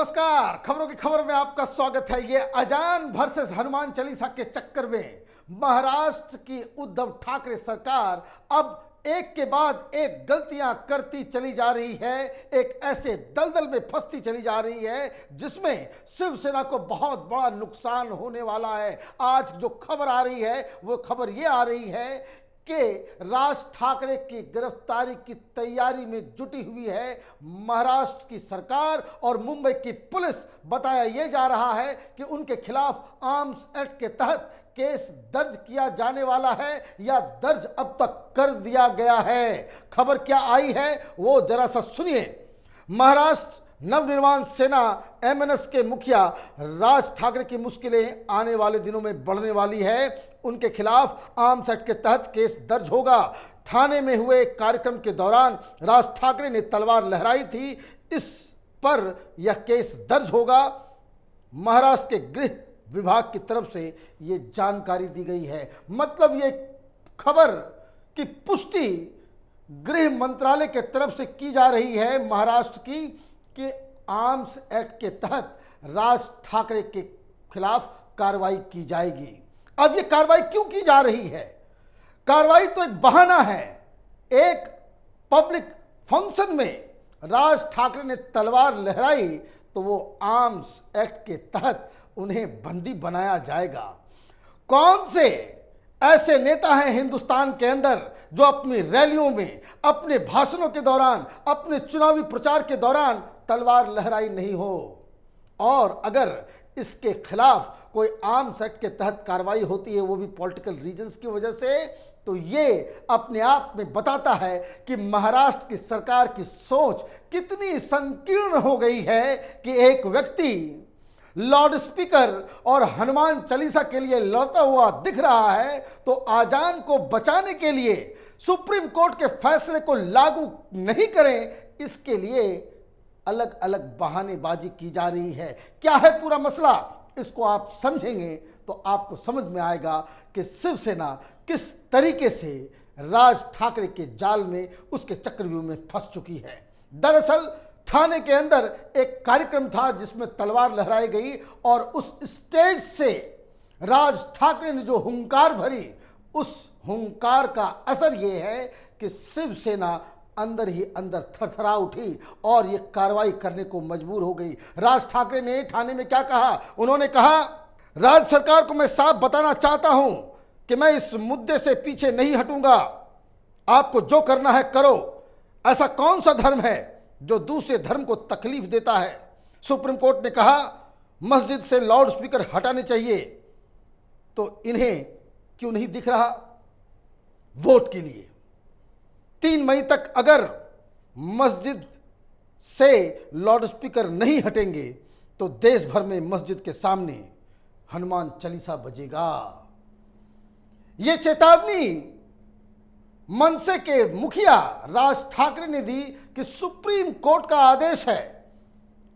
नमस्कार। खबरों की खबर में आपका स्वागत है। ये अजान वर्सेस हनुमान चालीसा के चक्कर में महाराष्ट्र की उद्धव ठाकरे सरकार अब एक के बाद एक गलतियां करती चली जा रही है, एक ऐसे दलदल में फंसती चली जा रही है जिसमें शिवसेना को बहुत बड़ा नुकसान होने वाला है। आज जो खबर आ रही है वो खबर ये आ रही है कि राज ठाकरे की गिरफ्तारी की तैयारी में जुटी हुई है महाराष्ट्र की सरकार और मुंबई की पुलिस। बताया यह जा रहा है कि उनके खिलाफ आर्म्स एक्ट के तहत केस दर्ज किया जाने वाला है या दर्ज अब तक कर दिया गया है। खबर क्या आई है वो जरा सा सुनिए। महाराष्ट्र नवनिर्माण सेना एमएनएस के मुखिया राज ठाकरे की मुश्किलें आने वाले दिनों में बढ़ने वाली है। उनके खिलाफ आर्म्स एक्ट के तहत केस दर्ज होगा। थाने में हुए कार्यक्रम के दौरान राज ठाकरे ने तलवार लहराई थी, इस पर यह केस दर्ज होगा। महाराष्ट्र के गृह विभाग की तरफ से ये जानकारी दी गई है। मतलब ये खबर की पुष्टि गृह मंत्रालय के तरफ से की जा रही है महाराष्ट्र की कि आर्म्स एक्ट के तहत राज ठाकरे के खिलाफ कार्रवाई की जाएगी। अब ये कार्रवाई क्यों की जा रही है? कार्रवाई तो एक बहाना है। एक पब्लिक फंक्शन में राज ठाकरे ने तलवार लहराई तो वो आर्म्स एक्ट के तहत उन्हें बंदी बनाया जाएगा। कौन से ऐसे नेता हैं हिंदुस्तान के अंदर जो अपनी रैलियों में, अपने भाषणों के दौरान, अपने चुनावी प्रचार के दौरान तलवार लहराई नहीं हो? और अगर इसके खिलाफ कोई आर्म्स एक्ट के तहत कार्रवाई होती है वो भी पॉलिटिकल रीजंस की वजह से, तो ये अपने आप में बताता है कि महाराष्ट्र की सरकार की सोच कितनी संकीर्ण हो गई है कि एक व्यक्ति लाउड स्पीकर और हनुमान चालीसा के लिए लड़ता हुआ दिख रहा है तो अजान को बचाने के लिए सुप्रीम कोर्ट के फैसले को लागू नहीं करें, इसके लिए अलग अलग बहानेबाजी की जा रही है। क्या है पूरा मसला, इसको आप समझेंगे तो आपको समझ में आएगा कि शिवसेना किस तरीके से राज ठाकरे के जाल में, उसके चक्रव्यूह में फंस चुकी है। दरअसल थाने के अंदर एक कार्यक्रम था जिसमें तलवार लहराई गई और उस स्टेज से राज ठाकरे ने जो हुंकार भरी, उस हुंकार का असर यह है कि शिवसेना अंदर ही अंदर थरथरा उठी और ये कार्रवाई करने को मजबूर हो गई। राज ठाकरे ने थाने में क्या कहा? उन्होंने कहा, राज्य सरकार को मैं साफ बताना चाहता हूं कि मैं इस मुद्दे से पीछे नहीं हटूंगा। आपको जो करना है करो। ऐसा कौन सा धर्म है जो दूसरे धर्म को तकलीफ देता है? सुप्रीम कोर्ट ने कहा मस्जिद से लाउड स्पीकर हटाने चाहिए, तो इन्हें क्यों नहीं दिख रहा? वोट के लिए 3 मई तक अगर मस्जिद से लाउड स्पीकर नहीं हटेंगे तो देश भर में मस्जिद के सामने हनुमान चालीसा बजेगा। यह चेतावनी मनसे के मुखिया राज ठाकरे ने दी कि सुप्रीम कोर्ट का आदेश है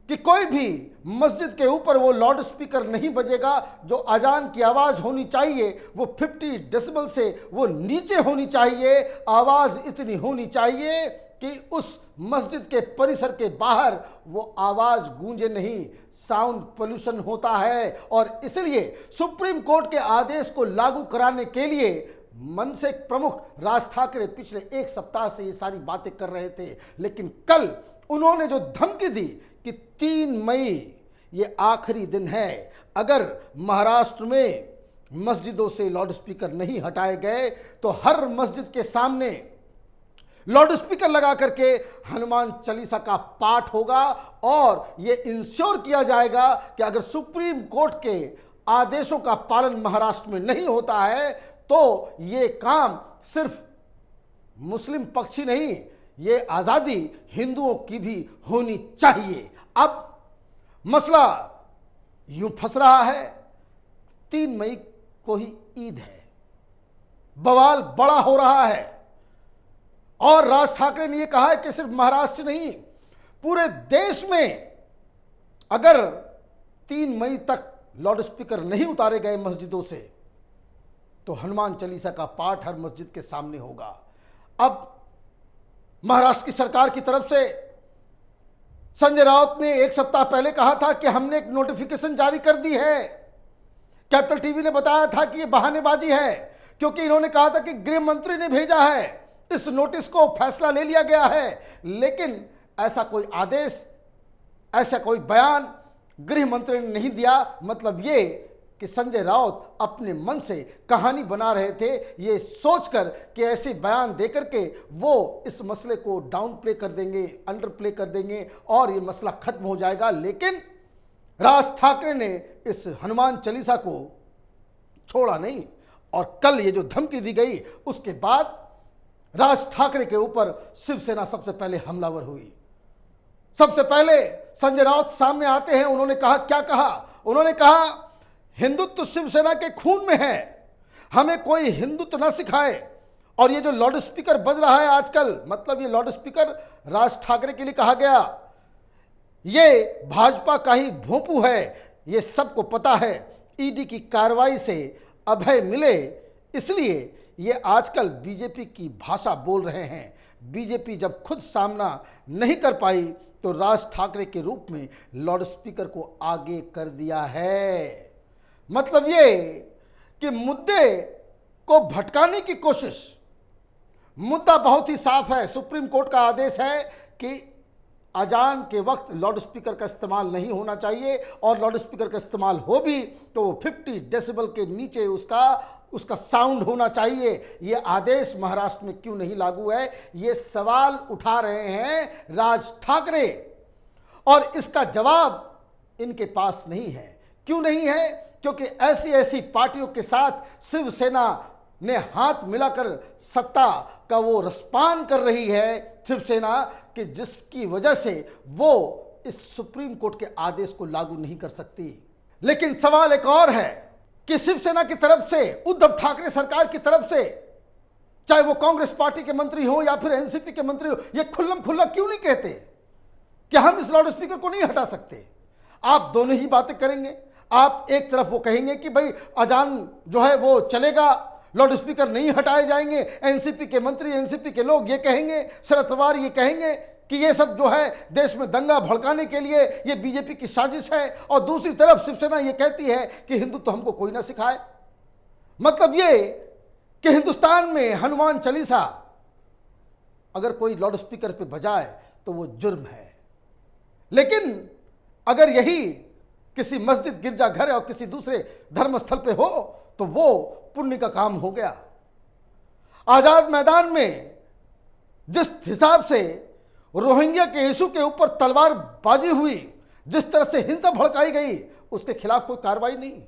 कि कोई भी मस्जिद के ऊपर वो लाउड स्पीकर नहीं बजेगा। जो अजान की आवाज़ होनी चाहिए वो 50 डेसिबल से वो नीचे होनी चाहिए। आवाज़ इतनी होनी चाहिए कि उस मस्जिद के परिसर के बाहर वो आवाज़ गूंजे नहीं, साउंड पोल्यूशन होता है। और इसलिए सुप्रीम कोर्ट के आदेश को लागू कराने के लिए मनसे प्रमुख राज ठाकरे पिछले 1 सप्ताह से ये सारी बातें कर रहे थे, लेकिन कल उन्होंने जो धमकी दी कि 3 मई ये आखिरी दिन है, अगर महाराष्ट्र में मस्जिदों से लाउड स्पीकर नहीं हटाए गए तो हर मस्जिद के सामने लाउड स्पीकर लगा करके हनुमान चालीसा का पाठ होगा और ये इंश्योर किया जाएगा कि अगर सुप्रीम कोर्ट के आदेशों का पालन महाराष्ट्र में नहीं होता है तो ये काम सिर्फ मुस्लिम पक्षी नहीं, ये आज़ादी हिंदुओं की भी होनी चाहिए। अब मसला यूं फंस रहा है, 3 मई को ही ईद है, बवाल बड़ा हो रहा है और राज ठाकरे ने यह कहा है कि सिर्फ महाराष्ट्र नहीं, पूरे देश में अगर 3 मई तक लाउड स्पीकर नहीं उतारे गए मस्जिदों से तो हनुमान चालीसा का पाठ हर मस्जिद के सामने होगा। अब महाराष्ट्र की सरकार की तरफ से संजय राउत ने एक सप्ताह पहले कहा था कि हमने एक नोटिफिकेशन जारी कर दी है। कैपिटल टीवी ने बताया था कि यह बहानेबाजी है, क्योंकि इन्होंने कहा था कि गृह मंत्री ने भेजा है, इस नोटिस को फैसला ले लिया गया है। लेकिन ऐसा कोई आदेश, ऐसा कोई बयान गृह मंत्री ने नहीं दिया। मतलब ये कि संजय राउत अपने मन से कहानी बना रहे थे, ये सोचकर कि ऐसे बयान देकर के वो इस मसले को डाउन प्ले कर देंगे, अंडर प्ले कर देंगे और ये मसला खत्म हो जाएगा। लेकिन राज ठाकरे ने इस हनुमान चालीसा को छोड़ा नहीं और कल ये जो धमकी दी गई, उसके बाद राज ठाकरे के ऊपर शिवसेना सबसे पहले हमलावर हुई। सबसे पहले संजय राउत सामने आते हैं। उन्होंने कहा, क्या कहा? उन्होंने कहा हिंदुत्व शिवसेना के खून में है, हमें कोई हिंदुत्व न सिखाए। और ये जो लाउड स्पीकर बज रहा है आजकल, मतलब ये लाउड स्पीकर राज ठाकरे के लिए कहा गया, ये भाजपा का ही भोंपू है, ये सबको पता है। ईडी की कार्रवाई से अभय मिले, इसलिए ये आजकल बीजेपी की भाषा बोल रहे हैं। बीजेपी जब खुद सामना नहीं कर पाई तो राज ठाकरे के रूप में लाउड स्पीकर को आगे कर दिया है। मतलब ये कि मुद्दे को भटकाने की कोशिश। मुद्दा बहुत ही साफ है। सुप्रीम कोर्ट का आदेश है कि अजान के वक्त लाउड स्पीकर का इस्तेमाल नहीं होना चाहिए, और लाउड स्पीकर का इस्तेमाल हो भी तो 50 डेसिबल के नीचे उसका साउंड होना चाहिए। ये आदेश महाराष्ट्र में क्यों नहीं लागू है, ये सवाल उठा रहे हैं राज ठाकरे, और इसका जवाब इनके पास नहीं है। क्यों नहीं है? क्योंकि ऐसी पार्टियों के साथ शिवसेना ने हाथ मिलाकर सत्ता का वो रसपान कर रही है शिवसेना, कि जिसकी वजह से वो इस सुप्रीम कोर्ट के आदेश को लागू नहीं कर सकती। लेकिन सवाल एक और है कि शिवसेना की तरफ से, उद्धव ठाकरे सरकार की तरफ से, चाहे वो कांग्रेस पार्टी के मंत्री हो या फिर एनसीपी के मंत्री हो, ये खुल्लम खुल्ला क्यों नहीं कहते कि हम इस लाउड स्पीकर को नहीं हटा सकते? आप दोनों ही बातें करेंगे। आप एक तरफ वो कहेंगे कि भाई अजान जो है वो चलेगा, लाउड स्पीकर नहीं हटाए जाएंगे। एनसीपी के मंत्री, एनसीपी के लोग ये कहेंगे, शरद पवार ये कहेंगे कि ये सब जो है देश में दंगा भड़काने के लिए ये बीजेपी की साजिश है। और दूसरी तरफ शिवसेना ये कहती है कि हिंदुत्व तो हमको कोई ना सिखाए। मतलब ये कि हिंदुस्तान में हनुमान चालीसा अगर कोई लाउड स्पीकर पे बजाए तो वो जुर्म है, लेकिन अगर यही किसी मस्जिद, गिरजाघर और किसी दूसरे धर्मस्थल पे हो तो वो पुण्य का काम हो गया। आजाद मैदान में जिस हिसाब से रोहिंग्या के इशू के ऊपर तलवारबाजी हुई, जिस तरह से हिंसा भड़काई गई, उसके खिलाफ कोई कार्रवाई नहीं।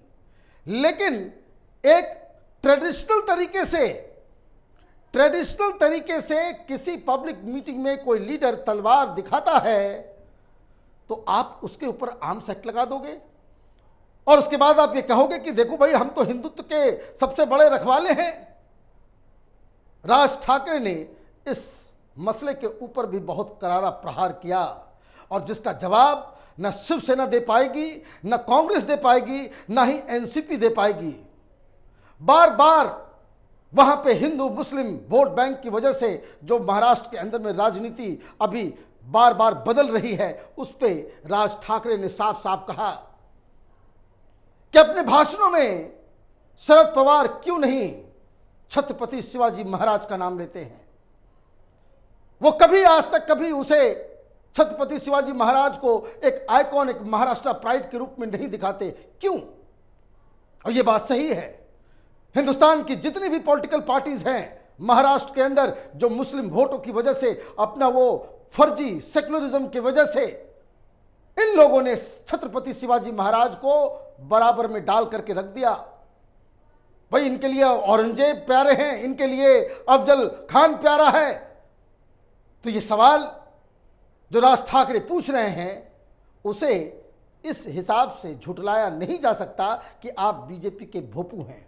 लेकिन एक ट्रेडिशनल तरीके से किसी पब्लिक मीटिंग में कोई लीडर तलवार दिखाता है तो आप उसके ऊपर आर्म्स एक्ट लगा दोगे, और उसके बाद आप ये कहोगे कि देखो भाई हम तो हिंदुत्व के सबसे बड़े रखवाले हैं। राज ठाकरे ने इस मसले के ऊपर भी बहुत करारा प्रहार किया, और जिसका जवाब न शिवसेना दे पाएगी, न कांग्रेस दे पाएगी, न ही एनसीपी दे पाएगी। बार बार वहां पे हिंदू मुस्लिम वोट बैंक की वजह से जो महाराष्ट्र के अंदर में राजनीति अभी बार बार बदल रही है, उस पे राज ठाकरे ने साफ साफ कहा कि अपने भाषणों में शरद पवार क्यों नहीं छत्रपति शिवाजी महाराज का नाम लेते हैं। वो कभी आज तक कभी उसे छत्रपति शिवाजी महाराज को एक आइकॉन, एक महाराष्ट्र प्राइड के रूप में नहीं दिखाते। क्यों? और ये बात सही है। हिंदुस्तान की जितनी भी पॉलिटिकल पार्टीज हैं महाराष्ट्र के अंदर, जो मुस्लिम वोटों की वजह से, अपना वो फर्जी सेक्युलरिज्म की वजह से, इन लोगों ने छत्रपति शिवाजी महाराज को बराबर में डाल करके रख दिया। भाई इनके लिए औरंगजेब प्यारे हैं, इनके लिए अफजल खान प्यारा है। तो ये सवाल जो राज ठाकरे पूछ रहे हैं, उसे इस हिसाब से झुटलाया नहीं जा सकता कि आप बीजेपी के भोपू हैं।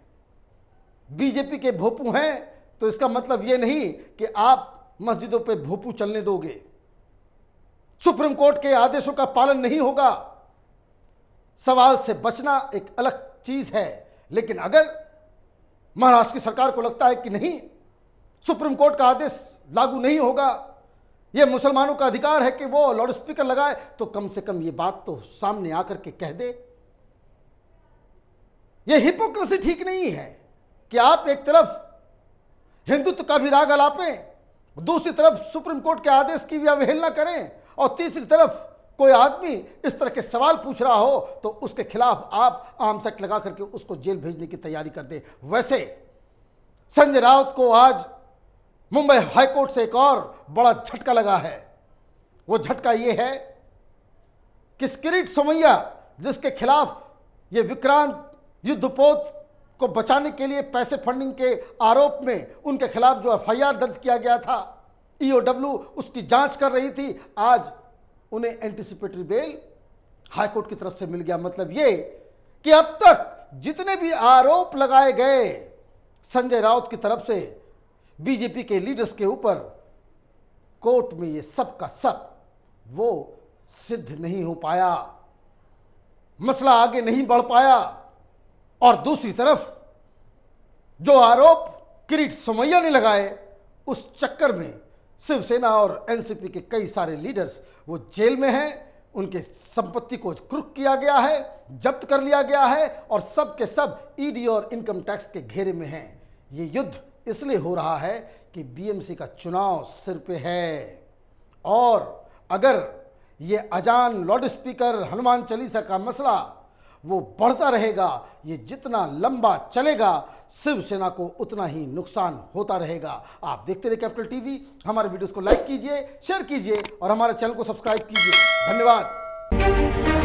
बीजेपी के भोपू हैं तो इसका मतलब ये नहीं कि आप मस्जिदों पे भोपू चलने दोगे। सुप्रीम कोर्ट के आदेशों का पालन नहीं होगा। सवाल से बचना एक अलग चीज है, लेकिन अगर महाराष्ट्र की सरकार को लगता है कि नहीं, सुप्रीम कोर्ट का आदेश लागू नहीं होगा, ये मुसलमानों का अधिकार है कि वो लाउड स्पीकर लगाए, तो कम से कम ये बात तो सामने आकर के कह दे। ये हिपोक्रेसी ठीक नहीं है कि आप एक तरफ हिंदुत्व का भी राग अलापें, दूसरी तरफ सुप्रीम कोर्ट के आदेश की भी अवहेलना करें, और तीसरी तरफ कोई आदमी इस तरह के सवाल पूछ रहा हो तो उसके खिलाफ आप आर्म्स एक्ट लगा करके उसको जेल भेजने की तैयारी कर दें। वैसे संजय राउत को आज मुंबई हाईकोर्ट से एक और बड़ा झटका लगा है। वो झटका ये है कि किरीट सोमैया, जिसके खिलाफ ये विक्रांत युद्धपोत को बचाने के लिए पैसे फंडिंग के आरोप में उनके खिलाफ जो एफआईआर दर्ज किया गया था, ईओडब्ल्यू उसकी जांच कर रही थी, आज उन्हें एंटीसिपेटरी बेल हाईकोर्ट की तरफ से मिल गया। मतलब ये कि अब तक जितने भी आरोप लगाए गए संजय राउत की तरफ से बीजेपी के लीडर्स के ऊपर, कोर्ट में ये सब का सब वो सिद्ध नहीं हो पाया, मसला आगे नहीं बढ़ पाया। और दूसरी तरफ जो आरोप किरीट सोमैया ने लगाए, उस चक्कर में शिवसेना और एनसीपी के कई सारे लीडर्स वो जेल में हैं, उनके संपत्ति को कुर्क किया गया है, जब्त कर लिया गया है, और सब के सब ईडी और इनकम टैक्स के घेरे में हैं। ये युद्ध इसलिए हो रहा है कि बीएमसी का चुनाव सिर पे है, और अगर ये अजान, लाउड स्पीकर, हनुमान चालीसा का मसला वो बढ़ता रहेगा, ये जितना लंबा चलेगा शिवसेना को उतना ही नुकसान होता रहेगा। आप देखते रहिए कैपिटल टीवी, हमारे वीडियोस को लाइक कीजिए, शेयर कीजिए और हमारे चैनल को सब्सक्राइब कीजिए। धन्यवाद।